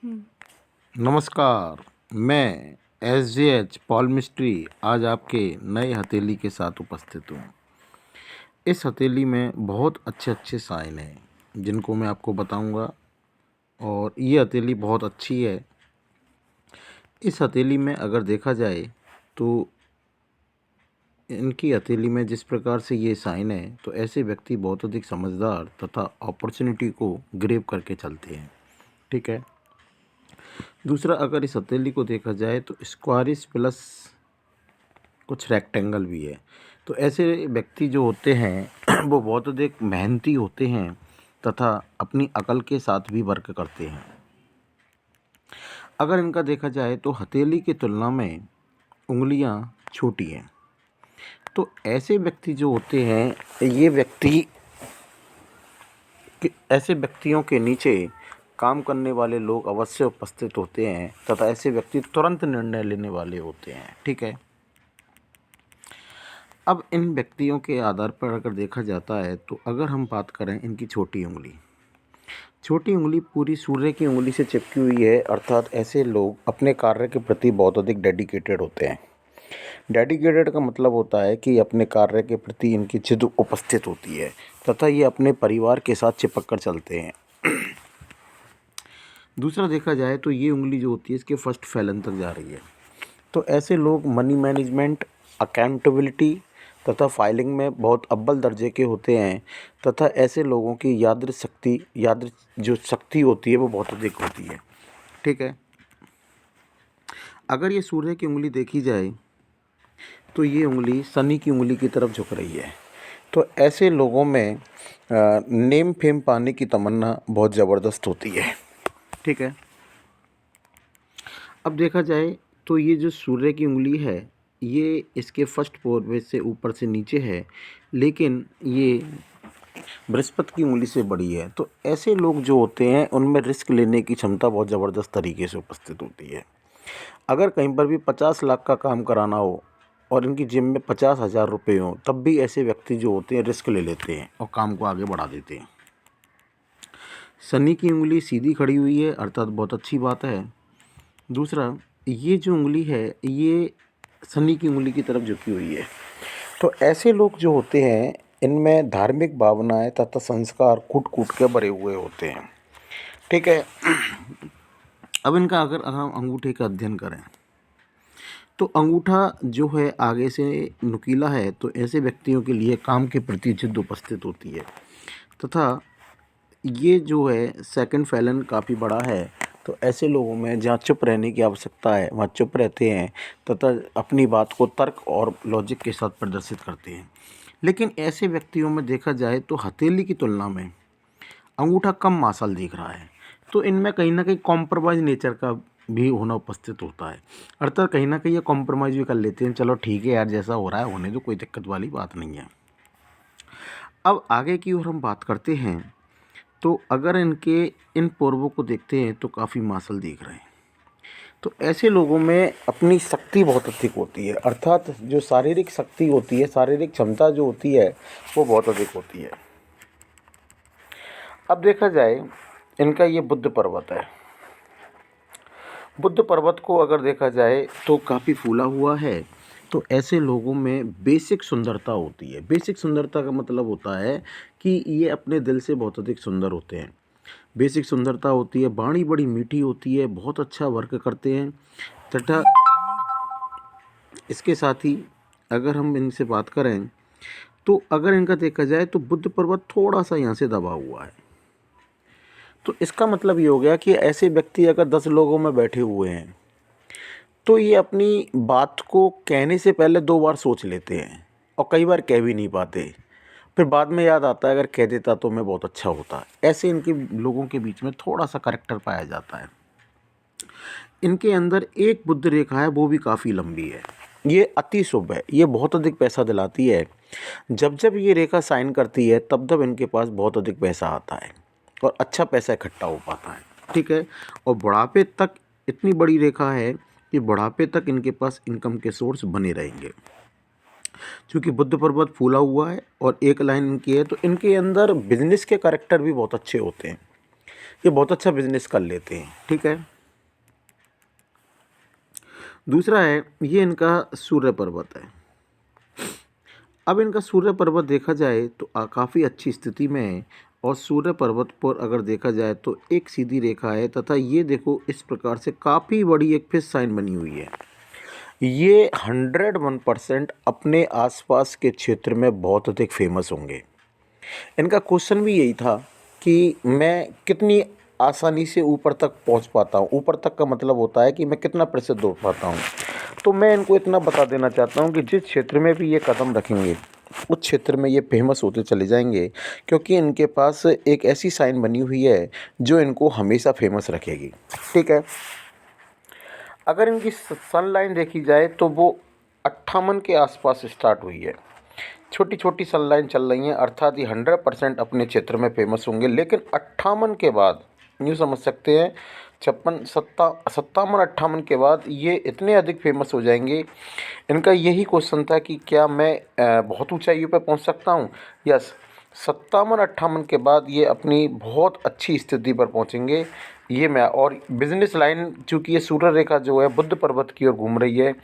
हुँ। नमस्कार। मैं एसजेएच Paul mystery आज आपके नए हथेली के साथ उपस्थित हूँ। इस हथेली में बहुत अच्छे साइन हैं जिनको मैं आपको बताऊंगा और ये हथेली बहुत अच्छी है। इस हथेली में अगर देखा जाए तो इनकी हथेली में जिस प्रकार से ये साइन है तो ऐसे व्यक्ति बहुत अधिक समझदार तथा अपॉर्चुनिटी को ग्रैब करके चलते हैं। ठीक है। दूसरा, अगर इस हथेली को देखा जाए तो स्क्वायरिश प्लस कुछ रेक्टेंगल भी है। तो ऐसे व्यक्ति जो होते हैं वो बहुत अधिक मेहनती होते हैं तथा अपनी अकल के साथ भी वर्क करते हैं। अगर इनका देखा जाए तो हथेली की तुलना में उंगलियां छोटी हैं। तो ऐसे व्यक्ति जो होते हैं ऐसे व्यक्तियों के नीचे काम करने वाले लोग अवश्य उपस्थित होते हैं तथा ऐसे व्यक्ति तुरंत निर्णय लेने वाले होते हैं। ठीक है। अब इन व्यक्तियों के आधार पर अगर देखा जाता है तो अगर हम बात करें इनकी छोटी उंगली पूरी सूर्य की उंगली से चिपकी हुई है, अर्थात ऐसे लोग अपने कार्य के प्रति बहुत अधिक डेडिकेटेड होते हैं। डेडिकेटेड का मतलब होता है कि अपने कार्य के प्रति इनकी जिद उपस्थित होती है तथा ये अपने परिवार के साथ चिपक कर चलते हैं। दूसरा, देखा जाए तो ये उंगली जो होती है इसके फर्स्ट फैलन तक जा रही है। तो ऐसे लोग मनी मैनेजमेंट, अकाउंटेबिलिटी तथा फाइलिंग में बहुत अव्वल दर्जे के होते हैं तथा ऐसे लोगों की याद जो शक्ति होती है वो बहुत अधिक होती है। ठीक है। अगर ये सूर्य की उंगली देखी जाए तो ये उंगली शनि की उंगली की तरफ झुक रही है। तो ऐसे लोगों में नेम फेम पाने की तमन्ना बहुत ज़बरदस्त होती है। ठीक है। अब देखा जाए तो ये जो सूर्य की उंगली है ये इसके फर्स्ट फोर से ऊपर से नीचे है, लेकिन ये बृहस्पति की उंगली से बड़ी है। तो ऐसे लोग जो होते हैं उनमें रिस्क लेने की क्षमता बहुत ज़बरदस्त तरीके से उपस्थित होती है। अगर कहीं पर भी 50 लाख का काम कराना हो और इनकी जेब में 50,000 रुपये हों तब भी ऐसे व्यक्ति जो होते हैं रिस्क ले लेते हैं और काम को आगे बढ़ा देते हैं। शनि की उंगली सीधी खड़ी हुई है, अर्थात बहुत अच्छी बात है। दूसरा, ये जो उंगली है ये शनि की उंगली की तरफ झुकी हुई है। तो ऐसे लोग जो होते हैं इनमें धार्मिक भावनाएं तथा संस्कार कूट कूट के भरे हुए होते हैं। ठीक है। अब इनका अगर हम अंगूठे का अध्ययन करें तो अंगूठा जो है आगे से नुकीला है, तो ऐसे व्यक्तियों के लिए काम के प्रति जिद्द उपस्थित होती है तथा ये जो है सेकंड फैलन काफ़ी बड़ा है। तो ऐसे लोगों में जहाँ चुप रहने की आवश्यकता है वहाँ चुप रहते हैं तथा अपनी बात को तर्क और लॉजिक के साथ प्रदर्शित करते हैं। लेकिन ऐसे व्यक्तियों में देखा जाए तो हथेली की तुलना में अंगूठा कम मांसल दिख रहा है। तो इनमें कहीं ना कहीं कॉम्प्रोमाइज़ नेचर का भी होना उपस्थित होता है, अर्थात कहीं ना कहीं ये कॉम्प्रोमाइज़ भी कर लेते हैं, चलो ठीक है यार जैसा हो रहा है होने दो, कोई दिक्कत वाली बात नहीं है। अब आगे की ओर हम बात करते हैं तो अगर इनके इन पूर्वों को देखते हैं तो काफ़ी मांसल दिख रहे हैं। तो ऐसे लोगों में अपनी शक्ति बहुत अधिक होती है, अर्थात जो शारीरिक शक्ति होती है, शारीरिक क्षमता जो होती है वो बहुत अधिक होती है। अब देखा जाए इनका ये बुद्ध पर्वत है। बुद्ध पर्वत को अगर देखा जाए तो काफ़ी फूला हुआ है। तो ऐसे लोगों में बेसिक सुंदरता होती है। बेसिक सुंदरता का मतलब होता है कि ये अपने दिल से बहुत अधिक सुंदर होते हैं। बेसिक सुंदरता होती है, वाणी बड़ी मीठी होती है, बहुत अच्छा वर्क करते हैं तथा इसके साथ ही अगर हम इनसे बात करें तो अगर इनका देखा जाए तो बुद्ध पर्वत थोड़ा सा यहाँ से दबा हुआ है। तो इसका मतलब ये हो गया कि ऐसे व्यक्ति अगर 10 लोगों में बैठे हुए हैं तो ये अपनी बात को कहने से पहले 2 बार सोच लेते हैं और कई बार कह भी नहीं पाते। फिर बाद में याद आता है अगर कह देता तो मैं बहुत अच्छा होता। ऐसे इनके लोगों के बीच में थोड़ा सा करैक्टर पाया जाता है। इनके अंदर एक बुद्ध रेखा है, वो भी काफ़ी लंबी है। ये अति शुभ है, ये बहुत अधिक पैसा दिलाती है। जब जब ये रेखा साइन करती है तब तब इनके पास बहुत अधिक पैसा आता है और अच्छा पैसा इकट्ठा हो पाता है। ठीक है। और बुढ़ापे तक इतनी बड़ी रेखा है कि बुढ़ापे तक इनके पास इनकम के सोर्स बने रहेंगे। क्योंकि बुद्ध पर्वत फूला हुआ है और एक लाइन इनकी है तो इनके अंदर बिजनेस के कैरेक्टर भी बहुत अच्छे होते हैं। ये बहुत अच्छा बिजनेस कर लेते हैं। ठीक है। दूसरा है ये इनका सूर्य पर्वत है। अब इनका सूर्य पर्वत देखा जाए तो काफ़ी अच्छी स्थिति में है और सूर्य पर्वत पर अगर देखा जाए तो एक सीधी रेखा है तथा ये देखो इस प्रकार से काफ़ी बड़ी एक फिश साइन बनी हुई है। ये 101% अपने आसपास के क्षेत्र में बहुत अधिक फेमस होंगे। इनका क्वेश्चन भी यही था कि मैं कितनी आसानी से ऊपर तक पहुंच पाता हूं। ऊपर तक का मतलब होता है कि मैं कितना प्रतिशत दौड़ पाता हूं। तो मैं इनको इतना बता देना चाहता हूं कि जिस क्षेत्र में भी ये कदम रखेंगे उस क्षेत्र में ये फेमस होते चले जाएंगे, क्योंकि इनके पास एक ऐसी साइन बनी हुई है जो इनको हमेशा फेमस रखेगी। ठीक है। अगर इनकी सन लाइन देखी जाए तो वो 58 के आसपास स्टार्ट हुई है। छोटी छोटी सन लाइन चल रही हैं, अर्थात ये 100% अपने क्षेत्र में फेमस होंगे। लेकिन 58 के बाद यूँ समझ सकते हैं 57 58 के बाद ये इतने अधिक फेमस हो जाएंगे। इनका यही क्वेश्चन था कि क्या मैं बहुत ऊंचाइयों पर पहुंच सकता हूं। यस, 57 58 के बाद ये अपनी बहुत अच्छी स्थिति पर पहुंचेंगे। ये मैं और बिजनेस लाइन, चूँकि ये सूर्य रेखा जो है बुद्ध पर्वत की ओर घूम रही है,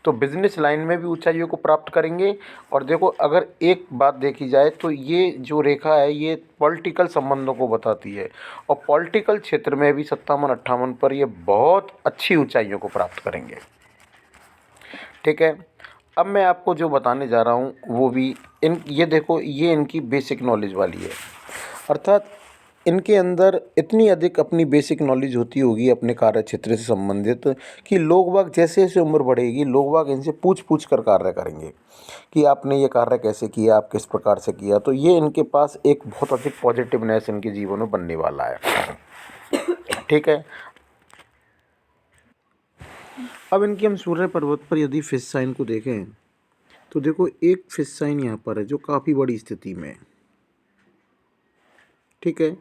तो बिजनेस लाइन में भी ऊंचाइयों को प्राप्त करेंगे। और देखो अगर एक बात देखी जाए तो ये जो रेखा है ये पॉलिटिकल संबंधों को बताती है और पॉलिटिकल क्षेत्र में भी 57 58 पर ये बहुत अच्छी ऊंचाइयों को प्राप्त करेंगे। ठीक है। अब मैं आपको जो बताने जा रहा हूँ वो भी ये देखो ये इनकी बेसिक नॉलेज वाली है। अर्थात इनके अंदर इतनी अधिक अपनी बेसिक नॉलेज होती होगी अपने कार्य क्षेत्र से संबंधित कि लोग बाग जैसे जैसे उम्र बढ़ेगी लोग बाग इनसे पूछ पूछ कर कार्य करेंगे कि आपने ये कार्य कैसे किया, आप किस प्रकार से किया। तो ये इनके पास एक बहुत अधिक पॉजिटिवनेस इनके जीवन में बनने वाला है। ठीक है। अब इनकी हम सूर्य पर्वत पर यदि फिश साइन को देखें तो देखो एक फिश साइन यहाँ पर है जो काफ़ी बड़ी स्थिति में है। ठीक है।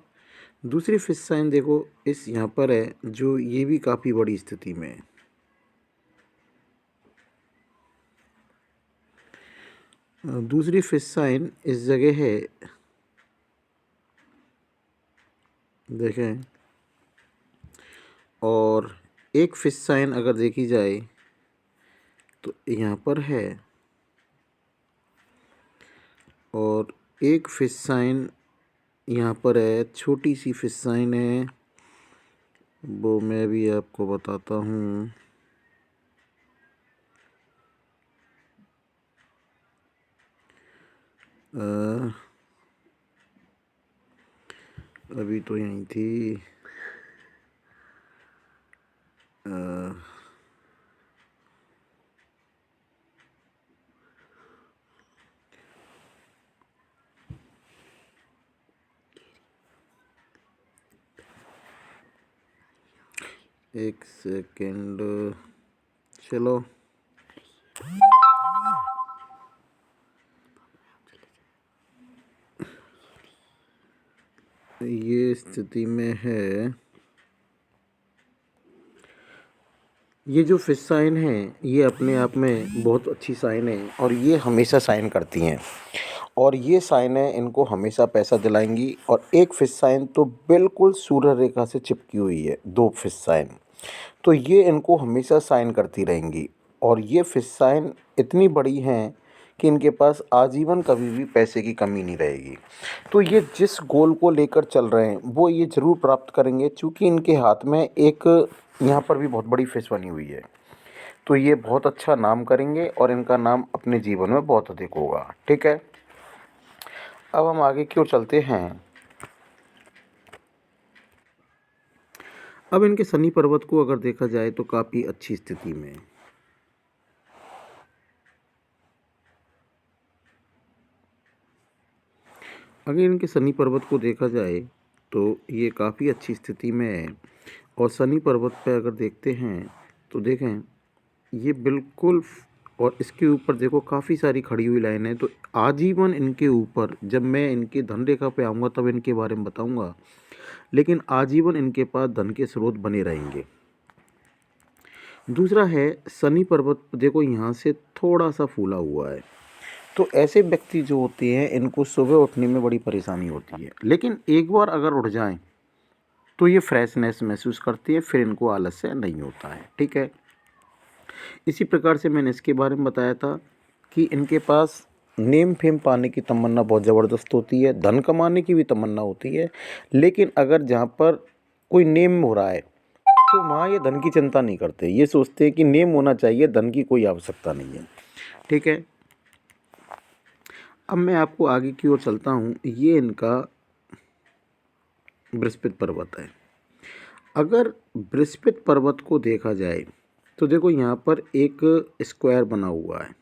दूसरी फिश साइन देखो इस यहाँ पर है जो ये भी काफ़ी बड़ी स्थिति में है। दूसरी फिश साइन इस जगह है, देखें। और एक फिश साइन अगर देखी जाए तो यहाँ पर है और एक फिश साइन यहाँ पर है, छोटी सी फिश साइन है, वो मैं भी आपको बताता हूँ। अभी तो यहीं थी। एक सेकेंड, चलो। ये स्थिति में है, ये जो फिश साइन है ये अपने आप में बहुत अच्छी साइन है और ये हमेशा साइन करती हैं और ये साइनें इनको हमेशा पैसा दिलाएंगी। और एक फिश साइन तो बिल्कुल सूर्य रेखा से चिपकी हुई है, दो फिश साइन, तो ये इनको हमेशा साइन करती रहेंगी। और ये फिश साइन इतनी बड़ी हैं कि इनके पास आजीवन कभी भी पैसे की कमी नहीं रहेगी। तो ये जिस गोल को लेकर चल रहे हैं वो ये ज़रूर प्राप्त करेंगे, क्योंकि इनके हाथ में एक यहाँ पर भी बहुत बड़ी फिश बनी हुई है। तो ये बहुत अच्छा नाम करेंगे और इनका नाम अपने जीवन में बहुत अधिक होगा। ठीक है। अब हम आगे की ओर चलते हैं। अब इनके शनि पर्वत को अगर देखा जाए तो काफ़ी अच्छी स्थिति में है। अगर इनके शनि पर्वत को देखा जाए तो ये काफ़ी अच्छी स्थिति में है। और शनि पर्वत पे अगर देखते हैं तो देखें ये बिल्कुल, और इसके ऊपर देखो काफ़ी सारी खड़ी हुई लाइन है। तो आजीवन इनके ऊपर, जब मैं इनके धन रेखा पे आऊँगा तब इनके बारे में बताऊँगा, लेकिन आजीवन इनके पास धन के स्रोत बने रहेंगे। दूसरा है शनि पर्वत देखो यहाँ से थोड़ा सा फूला हुआ है। तो ऐसे व्यक्ति जो होते हैं इनको सुबह उठने में बड़ी परेशानी होती है, लेकिन एक बार अगर उठ जाएं तो ये फ्रेशनेस महसूस करती है, फिर इनको आलस्य नहीं होता है। ठीक है। इसी प्रकार से मैंने इसके बारे में बताया था कि इनके पास नेम फेम पाने की तमन्ना बहुत ज़बरदस्त होती है, धन कमाने की भी तमन्ना होती है, लेकिन अगर जहाँ पर कोई नेम हो रहा है तो वहाँ ये धन की चिंता नहीं करते। ये सोचते हैं कि नेम होना चाहिए, धन की कोई आवश्यकता नहीं है। ठीक है, अब मैं आपको आगे की ओर चलता हूँ। ये इनका बृहस्पति पर्वत है। अगर बृहस्पति पर्वत को देखा जाए तो देखो यहाँ पर एक स्क्वायर बना हुआ है।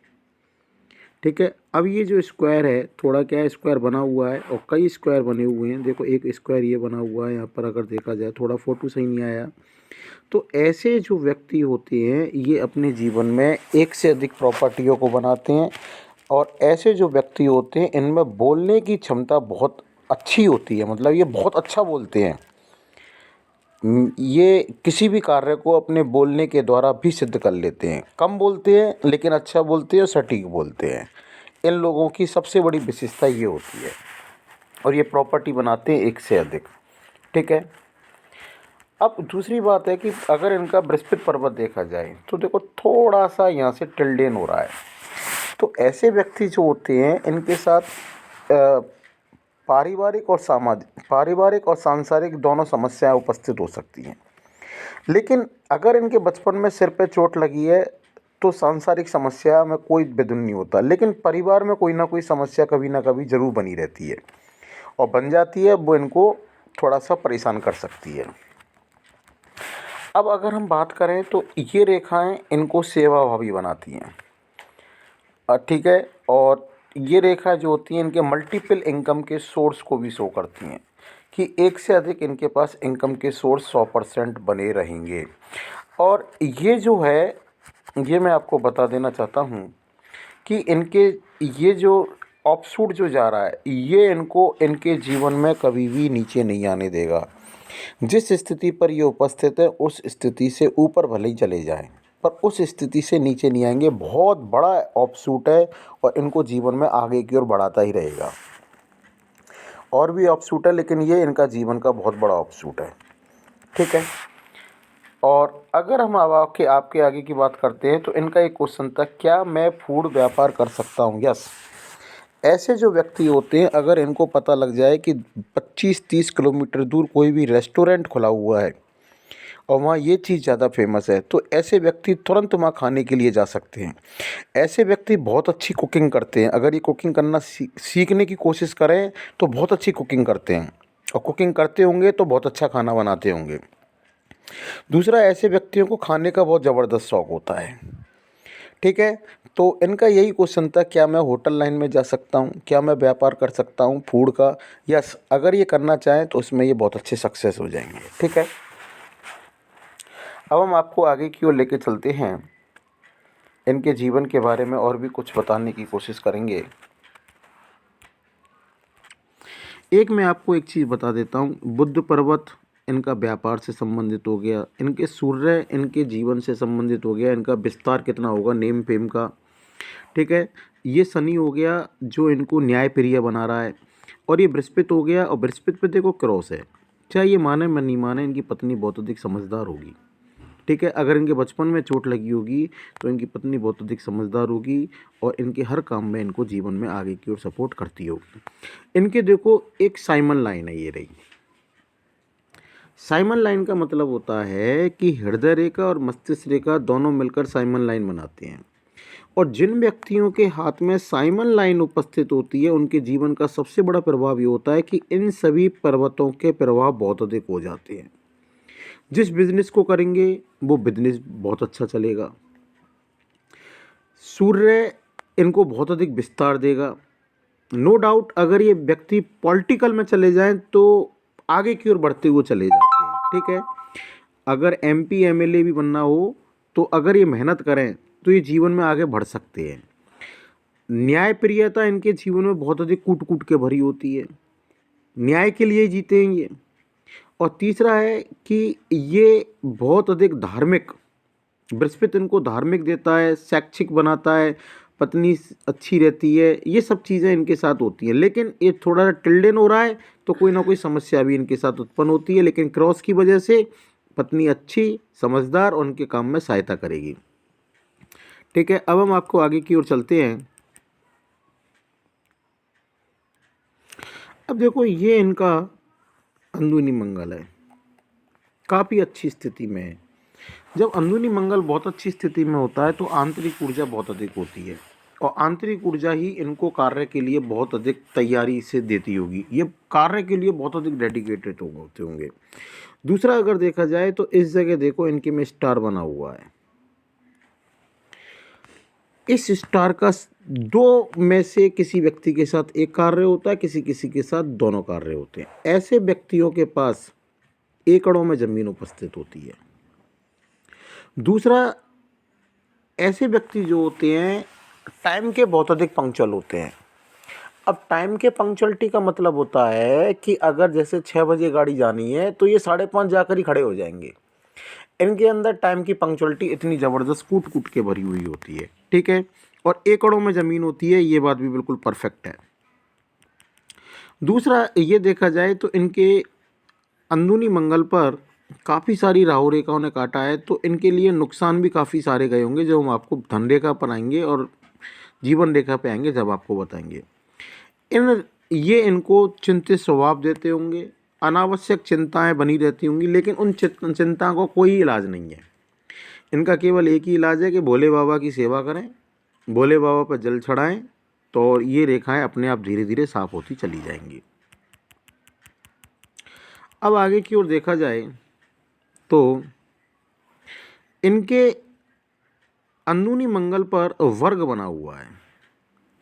ठीक है, अब ये जो स्क्वायर है, थोड़ा क्या है, स्क्वायर बना हुआ है और कई स्क्वायर बने हुए हैं। देखो एक स्क्वायर ये बना हुआ है यहाँ पर, अगर देखा जाए, थोड़ा फोटो सही नहीं आया। तो ऐसे जो व्यक्ति होते हैं ये अपने जीवन में एक से अधिक प्रॉपर्टियों को बनाते हैं, और ऐसे जो व्यक्ति होते हैं इनमें बोलने की क्षमता बहुत अच्छी होती है, मतलब ये बहुत अच्छा बोलते हैं। ये किसी भी कार्य को अपने बोलने के द्वारा भी सिद्ध कर लेते हैं। कम बोलते हैं लेकिन अच्छा बोलते हैं और सटीक बोलते हैं। इन लोगों की सबसे बड़ी विशेषता ये होती है, और ये प्रॉपर्टी बनाते हैं एक से अधिक। ठीक है, अब दूसरी बात है कि अगर इनका बृहस्पति पर्वत देखा जाए तो देखो थोड़ा सा यहाँ से टिल्डेन हो रहा है। तो ऐसे व्यक्ति जो होते हैं इनके साथ पारिवारिक और सांसारिक दोनों समस्याएं उपस्थित हो सकती हैं। लेकिन अगर इनके बचपन में सिर पे चोट लगी है तो सांसारिक समस्या में कोई विघ्न नहीं होता, लेकिन परिवार में कोई ना कोई समस्या कभी ना कभी ज़रूर बनी रहती है और बन जाती है, वो इनको थोड़ा सा परेशान कर सकती है। अब अगर हम बात करें तो ये रेखाएं इनको सेवाभावी बनाती हैं। ठीक है, और ये रेखा जो होती है इनके मल्टीपल इनकम के सोर्स को भी शो करती हैं कि एक से अधिक इनके पास इनकम के सोर्स 100% बने रहेंगे। और ये जो है, ये मैं आपको बता देना चाहता हूँ कि इनके ये जो ऑफशूट जो जा रहा है ये इनको इनके जीवन में कभी भी नीचे नहीं आने देगा। जिस स्थिति पर ये उपस्थित है उस स्थिति से ऊपर भले ही चले जाएं, पर उस स्थिति से नीचे नहीं आएंगे। बहुत बड़ा ऑफशूट है और इनको जीवन में आगे की ओर बढ़ाता ही रहेगा। और भी ऑफशूट है लेकिन ये इनका जीवन का बहुत बड़ा ऑफशूट है। ठीक है, और अगर हम अब आपके आगे की बात करते हैं तो इनका एक क्वेश्चन था, क्या मैं फूड व्यापार कर सकता हूँ? यस, ऐसे जो व्यक्ति होते हैं अगर इनको पता लग जाए कि 25-30 किलोमीटर दूर कोई भी रेस्टोरेंट खुला हुआ है और वहाँ ये चीज़ ज़्यादा फेमस है, तो ऐसे व्यक्ति तुरंत वहाँ खाने के लिए जा सकते हैं। ऐसे व्यक्ति बहुत अच्छी कुकिंग करते हैं। अगर ये कुकिंग करना सीखने की कोशिश करें तो बहुत अच्छी कुकिंग करते हैं, और कुकिंग करते होंगे तो बहुत अच्छा खाना बनाते होंगे। दूसरा, ऐसे व्यक्तियों को खाने का बहुत ज़बरदस्त शौक़ होता है। ठीक है, तो इनका यही क्वेश्चन था, क्या मैं होटल लाइन में जा सकता हूँ, क्या मैं व्यापार कर सकता हूँ फूड का? यस, अगर ये करना चाहें तो उसमें ये बहुत अच्छे सक्सेस हो जाएंगे। ठीक है, अब हम आपको आगे की ओर लेके चलते हैं। इनके जीवन के बारे में और भी कुछ बताने की कोशिश करेंगे। एक मैं आपको एक चीज़ बता देता हूँ, बुध पर्वत इनका व्यापार से संबंधित हो गया, इनके सूर्य इनके जीवन से संबंधित हो गया, इनका विस्तार कितना होगा नेम फेम का। ठीक है, ये शनि हो गया जो इनको न्याय प्रिय बना रहा है, और ये बृहस्पति हो गया, और बृहस्पति पे देखो क्रॉस है। चाहे ये माने मैं नहीं माने, इनकी पत्नी बहुत अधिक समझदार होगी। ठीक है, अगर इनके बचपन में चोट लगी होगी तो इनकी पत्नी बहुत अधिक समझदार होगी और इनके हर काम में इनको जीवन में आगे की ओर सपोर्ट करती होगी। इनके देखो एक साइमन लाइन है, ये रही। साइमन लाइन का मतलब होता है कि हृदय रेखा और मस्तिष्क रेखा दोनों मिलकर साइमन लाइन बनाते हैं, और जिन व्यक्तियों के हाथ में साइमन लाइन उपस्थित होती है उनके जीवन का सबसे बड़ा प्रभाव ये होता है कि इन सभी पर्वतों के प्रभाव बहुत अधिक हो जाते हैं। जिस बिजनेस को करेंगे वो बिजनेस बहुत अच्छा चलेगा। सूर्य इनको बहुत अधिक विस्तार देगा। नो डाउट, अगर ये व्यक्ति पॉलिटिकल में चले जाएं तो आगे की ओर बढ़ते हुए चले जाते हैं। ठीक है, अगर एमपी एमएलए भी बनना हो तो अगर ये मेहनत करें तो ये जीवन में आगे बढ़ सकते हैं। न्याय प्रियता इनके जीवन में बहुत अधिक कूट कूट के भरी होती है, न्याय के लिए जीते हैं ये। और तीसरा है कि ये बहुत अधिक धार्मिक, बृहस्पति इनको धार्मिक देता है, शैक्षिक बनाता है, पत्नी अच्छी रहती है, ये सब चीज़ें इनके साथ होती हैं। लेकिन ये थोड़ा सा टिल्डन हो रहा है तो कोई ना कोई समस्या भी इनके साथ उत्पन्न होती है, लेकिन क्रॉस की वजह से पत्नी अच्छी, समझदार और उनके काम में सहायता करेगी। ठीक है, अब हम आपको आगे की ओर चलते हैं। अब देखो ये इनका अंदरूनी मंगल है, काफ़ी अच्छी स्थिति में है। जब अंदरूनी मंगल बहुत अच्छी स्थिति में होता है तो आंतरिक ऊर्जा बहुत अधिक होती है, और आंतरिक ऊर्जा ही इनको कार्य के लिए बहुत अधिक तैयारी से देती होगी। ये कार्य के लिए बहुत अधिक डेडिकेटेड होते होंगे। दूसरा अगर देखा जाए तो इस जगह देखो इनके में स्टार बना हुआ है। इस स्टार का दो में से किसी व्यक्ति के साथ एक कार्य होता है, किसी किसी के साथ दोनों कार्य होते हैं। ऐसे व्यक्तियों के पास एकड़ों में जमीन उपस्थित होती है। दूसरा, ऐसे व्यक्ति जो होते हैं टाइम के बहुत अधिक पंक्चुअल होते हैं। अब टाइम के पंक्चुअलिटी का मतलब होता है कि अगर जैसे 6 बजे गाड़ी जानी है तो ये 5:30 जाकर ही खड़े हो जाएंगे। इनके अंदर टाइम की पंक्चुअलिटी इतनी ज़बरदस्त कूट कूट के भरी हुई होती है, ठीक है। और एकड़ों में ज़मीन होती है, ये बात भी बिल्कुल परफेक्ट है। दूसरा ये देखा जाए तो इनके अंदरूनी मंगल पर काफ़ी सारी राहु रेखाओं ने काटा है, तो इनके लिए नुकसान भी काफ़ी सारे गए होंगे, जो हम आपको धन रेखा पर आएंगे और जीवन रेखा पे आएंगे जब आपको बताएंगे। ये इनको चिंतित स्वभाव देते होंगे, अनावश्यक चिंताएं बनी रहती होंगी, लेकिन उन चिंताओं को कोई इलाज नहीं है। इनका केवल एक ही इलाज है कि भोले बाबा की सेवा करें, भोले बाबा पर जल चढ़ाएं, तो ये रेखाएं अपने आप धीरे धीरे साफ होती चली जाएंगी। अब आगे की ओर देखा जाए तो इनके अंदरूनी मंगल पर वर्ग बना हुआ है।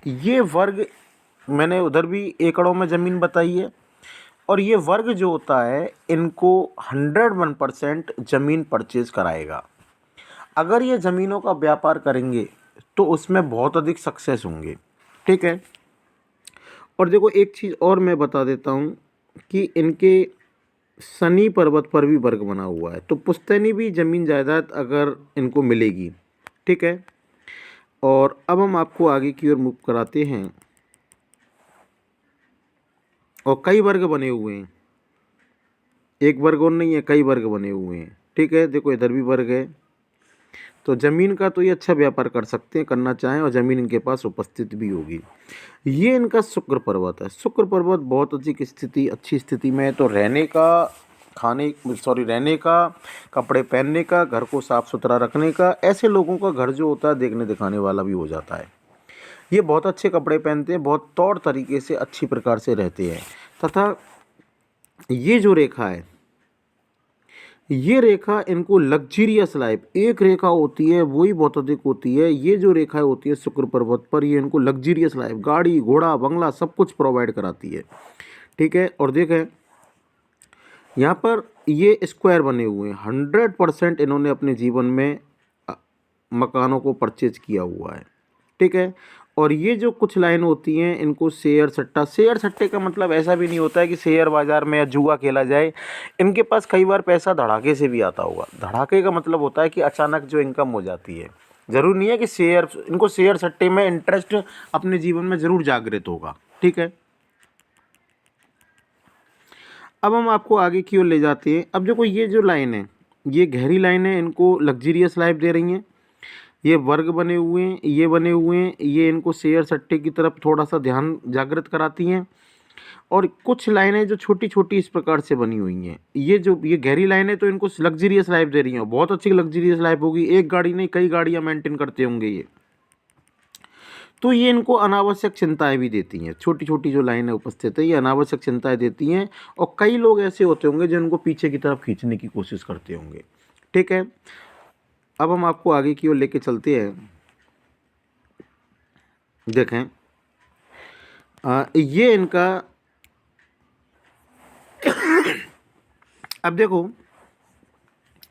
ये वर्ग मैंने उधर भी एकड़ों में ज़मीन बताई है, और ये वर्ग जो होता है इनको 101% ज़मीन परचेज कराएगा। अगर ये ज़मीनों का व्यापार करेंगे तो उसमें बहुत अधिक सक्सेस होंगे, ठीक है। और देखो एक चीज़ और मैं बता देता हूँ कि इनके शनि पर्वत पर भी वर्ग बना हुआ है, तो पुश्तैनी भी ज़मीन जायदाद अगर इनको मिलेगी, ठीक है। और अब हम आपको आगे की ओर मूव कराते हैं, और कई वर्ग बने हुए हैं, एक वर्ग और नहीं है, कई वर्ग बने हुए हैं, ठीक है। देखो इधर भी वर्ग है, तो ज़मीन का तो ये अच्छा व्यापार कर सकते हैं, करना चाहें, और ज़मीन इनके पास उपस्थित भी होगी। ये इनका शुक्र पर्वत है। शुक्र पर्वत बहुत अच्छी स्थिति में है, तो रहने का, कपड़े पहनने का, घर को साफ़ सुथरा रखने का, ऐसे लोगों का घर जो होता है देखने दिखाने वाला भी हो जाता है। ये बहुत अच्छे कपड़े पहनते हैं, बहुत तौर तरीके से अच्छी प्रकार से रहते हैं। तथा ये जो रेखा है, ये रेखा इनको लग्जरियस लाइफ, एक रेखा होती है वही बहुत अधिक होती है। ये जो रेखा होती है शुक्र पर्वत पर, ये इनको लग्जरियस लाइफ, गाड़ी घोड़ा बंगला सब कुछ प्रोवाइड कराती है, ठीक है। और देखें यहाँ पर ये स्क्वायर बने हुए हैं, 100% इन्होंने अपने जीवन में मकानों को परचेज किया हुआ है, ठीक है। और ये जो कुछ लाइन होती हैं इनको शेयर सट्टे का मतलब ऐसा भी नहीं होता है कि शेयर बाजार में या जुआ खेला जाए। इनके पास कई बार पैसा धड़ाके से भी आता होगा। धड़ाके का मतलब होता है कि अचानक जो इनकम हो जाती है। ज़रूरी नहीं है कि इनको शेयर सट्टे में इंटरेस्ट अपने जीवन में ज़रूर जागृत होगा, ठीक है। अब हम आपको आगे की ओर ले जाते हैं। अब देखो ये जो लाइन है, ये गहरी लाइन है, इनको लग्जरियस लाइफ दे रही हैं। ये वर्ग बने हुए हैं, ये बने हुए हैं, ये इनको शेयर सट्टे की तरफ थोड़ा सा ध्यान जागृत कराती हैं। और कुछ लाइनें जो छोटी छोटी इस प्रकार से बनी हुई हैं, ये गहरी लाइनें तो इनको लग्जरियस लाइफ दे रही हैं, बहुत अच्छी लग्जरियस लाइफ होगी। एक गाड़ी नहीं, कई गाड़ियाँ मेंटेन करते होंगे ये। तो ये इनको अनावश्यक चिंताएं भी देती हैं। छोटी छोटी जो लाइनें उपस्थित है, ये अनावश्यक चिंताएं देती हैं, और कई लोग ऐसे होते होंगे जो इनको पीछे की तरफ खींचने की कोशिश करते होंगे, ठीक है। अब हम आपको आगे की ओर लेके चलते हैं। देखें ये इनका अब देखो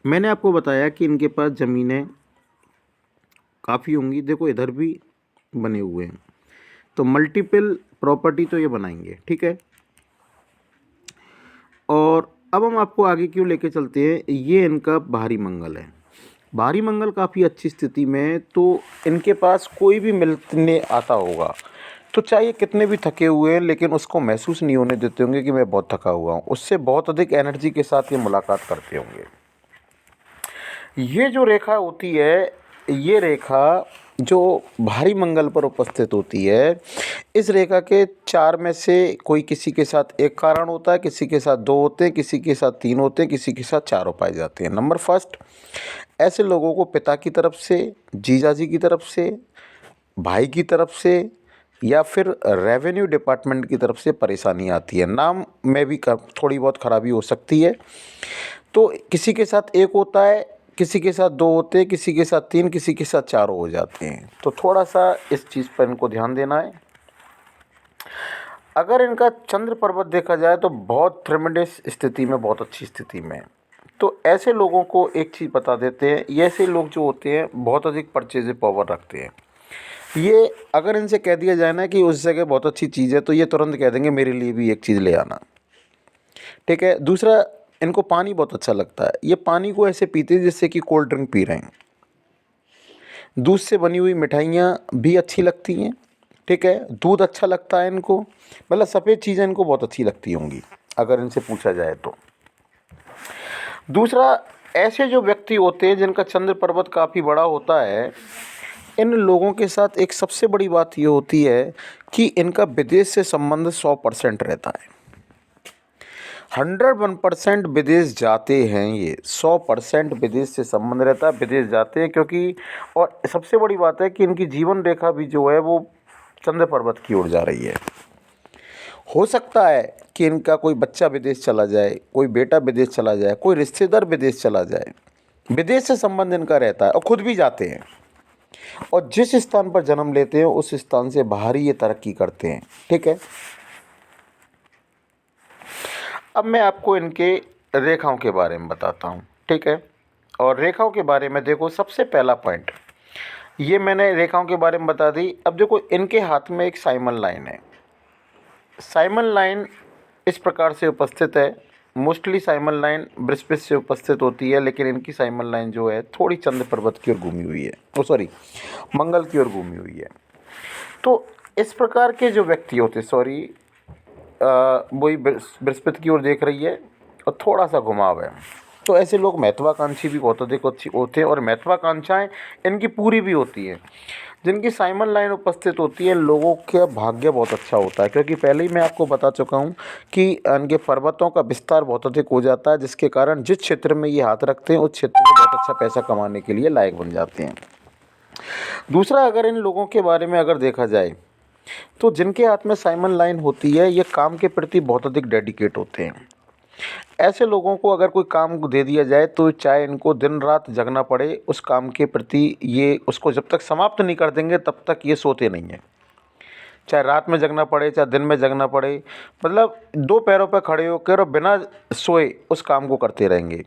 मैंने आपको बताया कि इनके पास ज़मीनें काफ़ी होंगी। देखो इधर भी बने हुए हैं, तो मल्टीपल प्रॉपर्टी तो ये बनाएंगे, ठीक है। और अब हम आपको आगे क्यों लेके चलते हैं। ये इनका भारी मंगल है। भारी मंगल काफ़ी अच्छी स्थिति में है, तो इनके पास कोई भी मिलने आता होगा तो चाहे कितने भी थके हुए हैं, लेकिन उसको महसूस नहीं होने देते होंगे कि मैं बहुत थका हुआ हूँ। उससे बहुत अधिक एनर्जी के साथ ये मुलाकात करते होंगे। ये जो रेखा होती है, ये रेखा जो भारी मंगल पर उपस्थित होती है, इस रेखा के 4 में से कोई किसी के साथ 1 कारण होता है, किसी के साथ 2 होते हैं, किसी के साथ 3 होते हैं, किसी के साथ 4 पाए जाते हैं। नंबर फर्स्ट, ऐसे लोगों को पिता की तरफ से, जीजाजी की तरफ से, भाई की तरफ से या फिर रेवेन्यू डिपार्टमेंट की तरफ से परेशानी आती है। नाम में भी थोड़ी बहुत खराबी हो सकती है। तो किसी के साथ 1 होता है, किसी के साथ 2 होते हैं, किसी के साथ 3, किसी के साथ 4 हो जाते हैं। तो थोड़ा-सा इस चीज़ पर इनको ध्यान देना है। अगर इनका चंद्र पर्वत देखा जाए तो बहुत ट्रेमेंडस स्थिति में, बहुत अच्छी स्थिति में है। तो ऐसे लोगों को एक चीज़ बता देते हैं, ये ऐसे लोग जो होते हैं बहुत अधिक परचेज़िव पावर रखते हैं। ये अगर इनसे कह दिया जाए ना कि उस जगह बहुत अच्छी चीज़ है, तो ये तुरंत कह देंगे मेरे लिए भी एक चीज़ ले आना। ठीक है। दूसरा, इनको पानी बहुत अच्छा लगता है। ये पानी को ऐसे पीते हैं जैसे कि कोल्ड ड्रिंक पी रहे हैं। दूध से बनी हुई मिठाइयाँ भी अच्छी लगती हैं। ठीक है। दूध अच्छा लगता है इनको, मतलब सफ़ेद चीज़ें इनको बहुत अच्छी लगती होंगी अगर इनसे पूछा जाए तो। दूसरा, ऐसे जो व्यक्ति होते हैं जिनका चंद्र पर्वत काफ़ी बड़ा होता है, इन लोगों के साथ एक सबसे बड़ी बात ये होती है कि इनका विदेश से संबंध 100% रहता है। 101% विदेश जाते हैं ये, 100% विदेश से संबंध रहता है, विदेश जाते हैं क्योंकि, और सबसे बड़ी बात है कि इनकी जीवन रेखा भी जो है वो चंद्र पर्वत की ओर जा रही है। हो सकता है कि इनका कोई बच्चा विदेश चला जाए, कोई बेटा विदेश चला जाए, कोई रिश्तेदार विदेश चला जाए। विदेश से संबंध इनका रहता है और खुद भी जाते हैं, और जिस स्थान पर जन्म लेते हैं उस स्थान से बाहर ही ये तरक्की करते हैं। ठीक है। अब मैं आपको इनके रेखाओं के बारे में बताता हूँ। ठीक है। और रेखाओं के बारे में देखो, सबसे पहला पॉइंट, ये मैंने रेखाओं के बारे में बता दी। अब देखो, इनके हाथ में एक साइमन लाइन है। साइमन लाइन इस प्रकार से उपस्थित है। मोस्टली साइमन लाइन बृहस्पति से उपस्थित होती है, लेकिन इनकी साइमन लाइन जो है थोड़ी चंद्र पर्वत की ओर घूमी हुई है, सॉरी, मंगल की ओर घूमी हुई है। तो इस प्रकार के जो व्यक्ति होते, सॉरी, वही बृहस्पति की ओर देख रही है और थोड़ा सा घुमाव है। तो ऐसे लोग महत्वाकांक्षी भी बहुत अधिक अच्छी होते हैं, और महत्वाकांक्षाएं इनकी पूरी भी होती हैं। जिनकी साइमन लाइन उपस्थित होती है, लोगों का भाग्य बहुत अच्छा होता है, क्योंकि पहले ही मैं आपको बता चुका हूँ कि इनके पर्वतों का विस्तार बहुत अधिक हो जाता है, जिसके कारण जिस क्षेत्र में ये हाथ रखते हैं उस क्षेत्र में बहुत अच्छा पैसा कमाने के लिए लायक बन जाते हैं। दूसरा, अगर इन लोगों के बारे में अगर देखा जाए तो जिनके हाथ में साइमन लाइन होती है, ये काम के प्रति बहुत अधिक डेडिकेट होते हैं। ऐसे लोगों को अगर कोई काम दे दिया जाए तो चाहे इनको दिन रात जगना पड़े उस काम के प्रति, ये उसको जब तक समाप्त नहीं कर देंगे तब तक ये सोते नहीं हैं। चाहे रात में जगना पड़े, चाहे दिन में जगना पड़े, मतलब 2 पैरों पर खड़े होकर और बिना सोए उस काम को करते रहेंगे।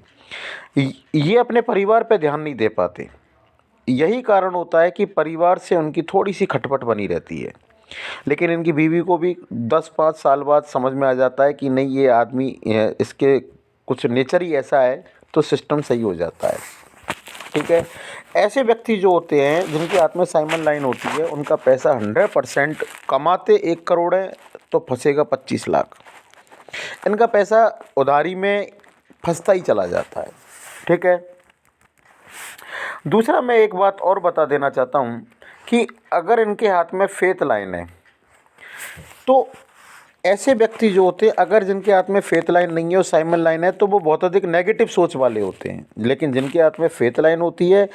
ये अपने परिवार पे ध्यान नहीं दे पाते। यही कारण होता है कि परिवार से उनकी थोड़ी सी खटपट बनी रहती है। लेकिन इनकी बीवी को भी 10-5 साल बाद समझ में आ जाता है कि नहीं, ये आदमी, इसके कुछ नेचर ही ऐसा है, तो सिस्टम सही हो जाता है। ठीक है। ऐसे व्यक्ति जो होते हैं जिनके हाथ में साइमन लाइन होती है, उनका पैसा 100% कमाते 1 करोड़ है तो फंसेगा 25 लाख। इनका पैसा उधारी में फंसता ही चला जाता है। ठीक है। दूसरा, मैं एक बात और बता देना चाहता हूँ कि अगर इनके हाथ में फेथ लाइन है, तो ऐसे व्यक्ति जो होते हैं, अगर जिनके हाथ में फेथ लाइन नहीं है और साइमन लाइन है, तो वो बहुत अधिक नेगेटिव सोच वाले होते हैं। लेकिन जिनके हाथ में फेथ लाइन होती है,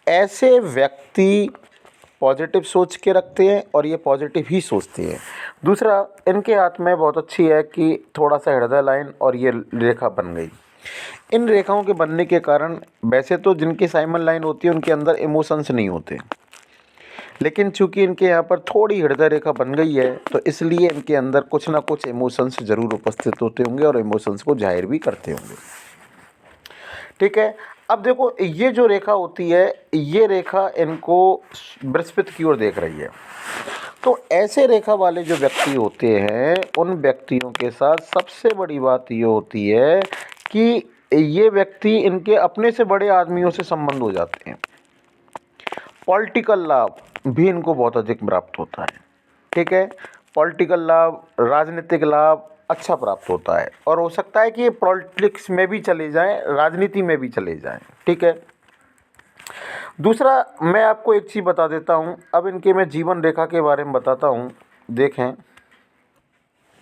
ऐसे व्यक्ति पॉजिटिव सोच के रखते हैं और ये पॉजिटिव ही सोचते हैं। दूसरा, इनके हाथ में बहुत अच्छी है कि थोड़ा सा हृदय लाइन और ये रेखा बन गई। इन रेखाओं के बनने के कारण, वैसे तो जिनकी साइमन लाइन होती है उनके अंदर इमोशंस नहीं होते, लेकिन चूंकि इनके यहाँ पर थोड़ी हृदय रेखा बन गई है तो इसलिए इनके अंदर कुछ ना कुछ इमोशंस ज़रूर उपस्थित होते होंगे और इमोशंस को जाहिर भी करते होंगे। ठीक है। अब देखो, ये जो रेखा होती है, ये रेखा इनको बृहस्पति की ओर देख रही है। तो ऐसे रेखा वाले जो व्यक्ति होते हैं, उन व्यक्तियों के साथ सबसे बड़ी बात ये होती है कि ये व्यक्ति इनके अपने से बड़े आदमियों से संबंध हो जाते हैं। पॉलिटिकल लाभ भी इनको बहुत अधिक प्राप्त होता है। ठीक है। पॉलिटिकल लाभ, राजनीतिक लाभ अच्छा प्राप्त होता है, और हो सकता है कि ये पॉलिटिक्स में भी चले जाएं, राजनीति में भी चले जाएं। ठीक है। दूसरा मैं आपको एक चीज़ बता देता हूँ, अब इनके मैं जीवन रेखा के बारे में बताता हूँ। देखें,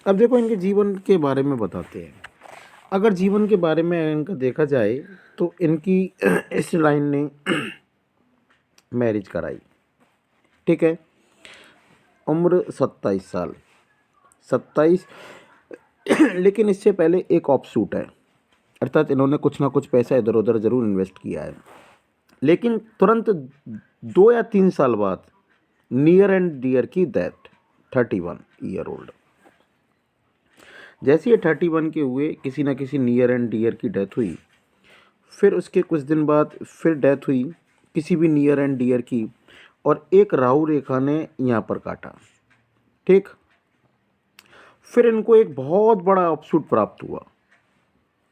अब देखो इनके जीवन के बारे में बताते हैं। अगर जीवन के बारे में इनका देखा जाए तो इनकी इस लाइन ने मैरिज कराई, ठीक है। उम्र 27 साल, 27। लेकिन इससे पहले एक ऑफ शूट है, अर्थात इन्होंने कुछ ना कुछ पैसा इधर उधर ज़रूर इन्वेस्ट किया है। लेकिन तुरंत 2 या 3 साल बाद नियर एंड डियर की डेथ, 31 ईयर ओल्ड। जैसे ये 31 के हुए, किसी ना किसी नियर एंड डियर की डेथ हुई। फिर उसके कुछ दिन बाद फिर डेथ हुई किसी भी नियर एंड डियर की, और एक राहु रेखा ने यहाँ पर काटा, ठीक। फिर इनको एक बहुत बड़ा अपशूट प्राप्त हुआ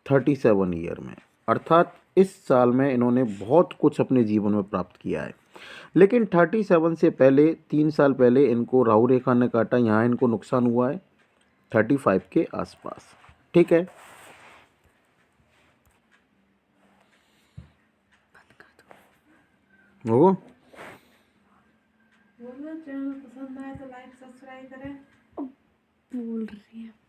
37 ईयर में, अर्थात इस साल में इन्होंने बहुत कुछ अपने जीवन में प्राप्त किया है। लेकिन 37 से पहले 3 साल पहले इनको राहु रेखा ने काटा, यहाँ इनको नुकसान हुआ है 35 के आसपास, ठीक है। वो चैनल पसंद आए तो लाइक सब्सक्राइब करें। बोल रही है।